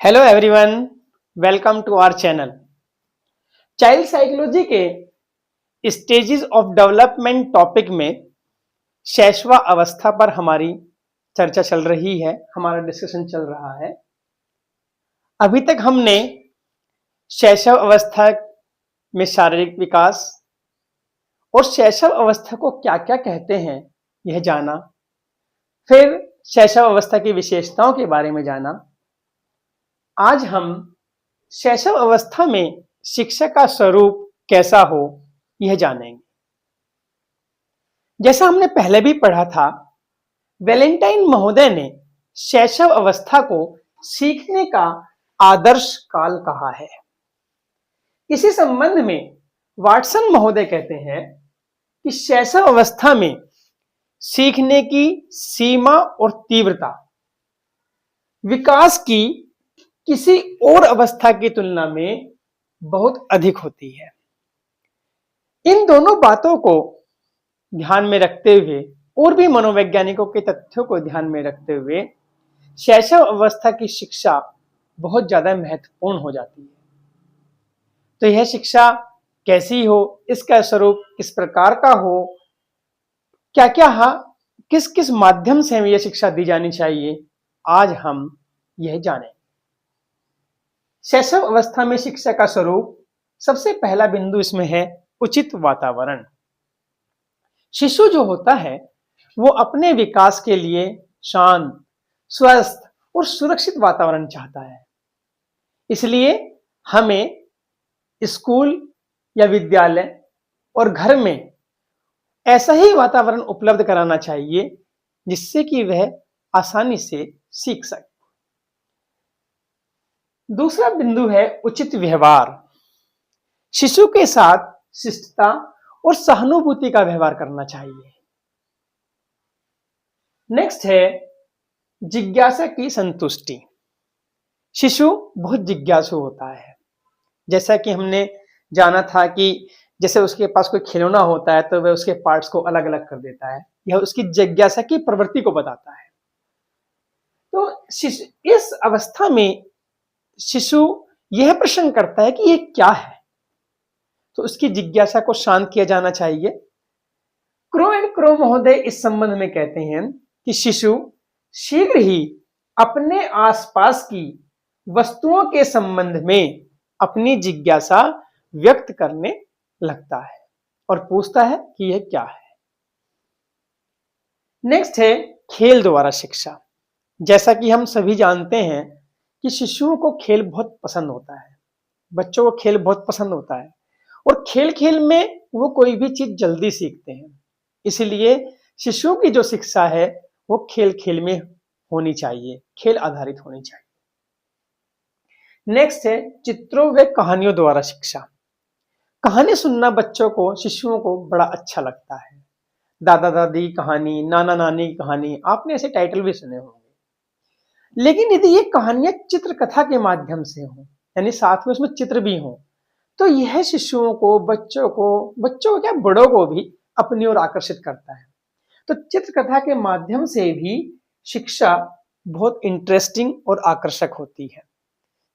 Hello everyone, welcome to our channel. Child psychology के stages of development topic में शैशव अवस्था पर हमारी चर्चा चल रही है, हमारा डिस्कशन चल रहा है। अभी तक हमने शैशव अवस्था में शारीरिक विकास और शैशव अवस्था को क्या क्या कहते हैं यह जाना, फिर शैशव अवस्था की विशेषताओं के बारे में जाना। आज हम शैशव अवस्था में शिक्षा का स्वरूप कैसा हो यह जानेंगे। जैसा हमने पहले भी पढ़ा था, वैलेंटाइन महोदय ने शैशव अवस्था को सीखने का आदर्श काल कहा है। इसी संबंध में वाटसन महोदय कहते हैं कि शैशव अवस्था में सीखने की सीमा और तीव्रता विकास की किसी और अवस्था की तुलना में बहुत अधिक होती है। इन दोनों बातों को ध्यान में रखते हुए और भी मनोवैज्ञानिकों के तथ्यों को ध्यान में रखते हुए शैशव अवस्था की शिक्षा बहुत ज्यादा महत्वपूर्ण हो जाती है। तो यह शिक्षा कैसी हो, इसका स्वरूप किस प्रकार का हो, क्या क्या किस किस माध्यम से हमें यह शिक्षा दी जानी चाहिए, आज हम यह जानें। शैशव अवस्था में शिक्षा का स्वरूप, सबसे पहला बिंदु इसमें है उचित वातावरण। शिशु जो होता है वो अपने विकास के लिए शांत, स्वस्थ और सुरक्षित वातावरण चाहता है। इसलिए हमें स्कूल या विद्यालय और घर में ऐसा ही वातावरण उपलब्ध कराना चाहिए जिससे कि वह आसानी से सीख सके। दूसरा बिंदु है उचित व्यवहार। शिशु के साथ शिष्टता और सहानुभूति का व्यवहार करना चाहिए। नेक्स्ट है जिज्ञासा की संतुष्टि। शिशु बहुत जिज्ञासु होता है। जैसा कि हमने जाना था कि जैसे उसके पास कोई खिलौना होता है तो वह उसके पार्ट्स को अलग अलग कर देता है, यह उसकी जिज्ञासा की प्रवृत्ति को बताता है। तो इस अवस्था में शिशु यह प्रश्न करता है कि यह क्या है, तो उसकी जिज्ञासा को शांत किया जाना चाहिए। क्रो एंड क्रो महोदय इस संबंध में कहते हैं कि शिशु शीघ्र ही अपने आसपास की वस्तुओं के संबंध में अपनी जिज्ञासा व्यक्त करने लगता है और पूछता है कि यह क्या है। नेक्स्ट है खेल द्वारा शिक्षा। जैसा कि हम सभी जानते हैं कि शिशुओं को खेल बहुत पसंद होता है, बच्चों को खेल बहुत पसंद होता है और खेल खेल में वो कोई भी चीज जल्दी सीखते हैं। इसलिए शिशुओं की जो शिक्षा है वो खेल खेल में होनी चाहिए, खेल आधारित होनी चाहिए। नेक्स्ट है चित्रों व कहानियों द्वारा शिक्षा। कहानी सुनना बच्चों को, शिशुओं को बड़ा अच्छा लगता है। दादा दादी की कहानी, नाना नानी की कहानी, आपने ऐसे टाइटल भी सुने होंगे। लेकिन यदि ये कहानियां चित्रकथा के माध्यम से हो, यानी साथ में उसमें चित्र भी हो, तो यह शिशुओं को, बच्चों को क्या, बड़ों को भी अपनी ओर आकर्षित करता है। तो चित्रकथा के माध्यम से भी शिक्षा बहुत इंटरेस्टिंग और आकर्षक होती है।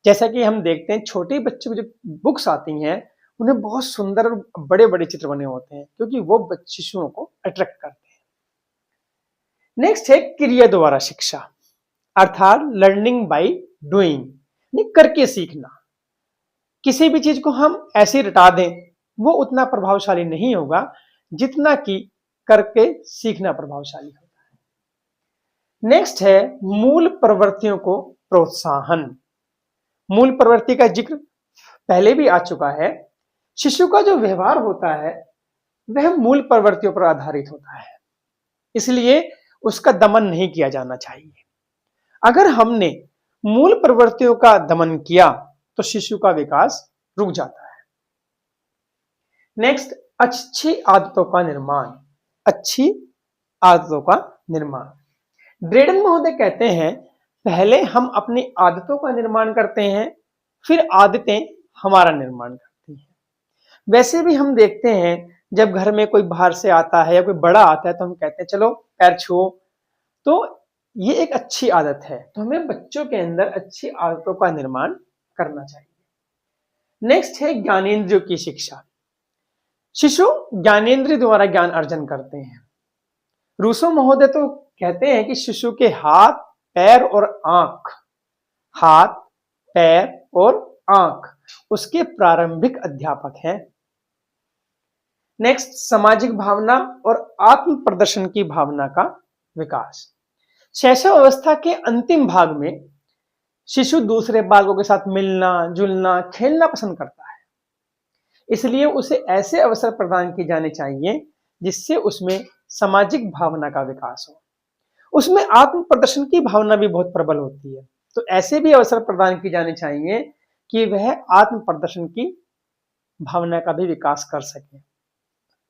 जैसा कि हम देखते हैं छोटे बच्चों की जो बुक्स आती हैं उन्हें बहुत सुंदर और बड़े बड़े चित्र बने होते हैं क्योंकि वो शिशुओं को अट्रैक्ट करते हैं। नेक्स्ट है क्रिया द्वारा शिक्षा, अर्थात लर्निंग बाय डूइंग, करके सीखना। किसी भी चीज को हम ऐसे रटा दें वो उतना प्रभावशाली नहीं होगा जितना कि करके सीखना प्रभावशाली होता है। नेक्स्ट है मूल प्रवृत्तियों को प्रोत्साहन। मूल प्रवृत्ति का जिक्र पहले भी आ चुका है। शिशु का जो व्यवहार होता है वह मूल प्रवृत्तियों पर आधारित होता है, इसलिए उसका दमन नहीं किया जाना चाहिए। अगर हमने मूल प्रवृत्तियों का दमन किया तो शिशु का विकास रुक जाता है। नेक्स्ट, अच्छी आदतों का निर्माण। अच्छी आदतों का निर्माण। ड्रेडन महोदय कहते हैं पहले हम अपनी आदतों का निर्माण करते हैं, फिर आदतें हमारा निर्माण करती हैं। वैसे भी हम देखते हैं जब घर में कोई बाहर से आता है या कोई बड़ा आता है तो हम कहते हैं चलो पैर छुओ। तो ये एक अच्छी आदत है, तो हमें बच्चों के अंदर अच्छी आदतों का निर्माण करना चाहिए। नेक्स्ट है ज्ञानेंद्रियों की शिक्षा। शिशु ज्ञानेंद्रिय द्वारा ज्ञान अर्जन करते हैं। रूसो महोदय तो कहते हैं कि शिशु के हाथ, पैर और आंख, हाथ, पैर और आंख उसके प्रारंभिक अध्यापक हैं। नेक्स्ट, सामाजिक भावना और आत्म प्रदर्शन की भावना का विकास। शैशव अवस्था के अंतिम भाग में शिशु दूसरे बालकों के साथ मिलना, जुलना, खेलना पसंद करता है। इसलिए उसे ऐसे अवसर प्रदान किए जाने चाहिए जिससे उसमें सामाजिक भावना का विकास हो। उसमें आत्म प्रदर्शन की भावना भी बहुत प्रबल होती है, तो ऐसे भी अवसर प्रदान किए जाने चाहिए कि वह आत्म प्रदर्शन की भावना का भी विकास कर सके।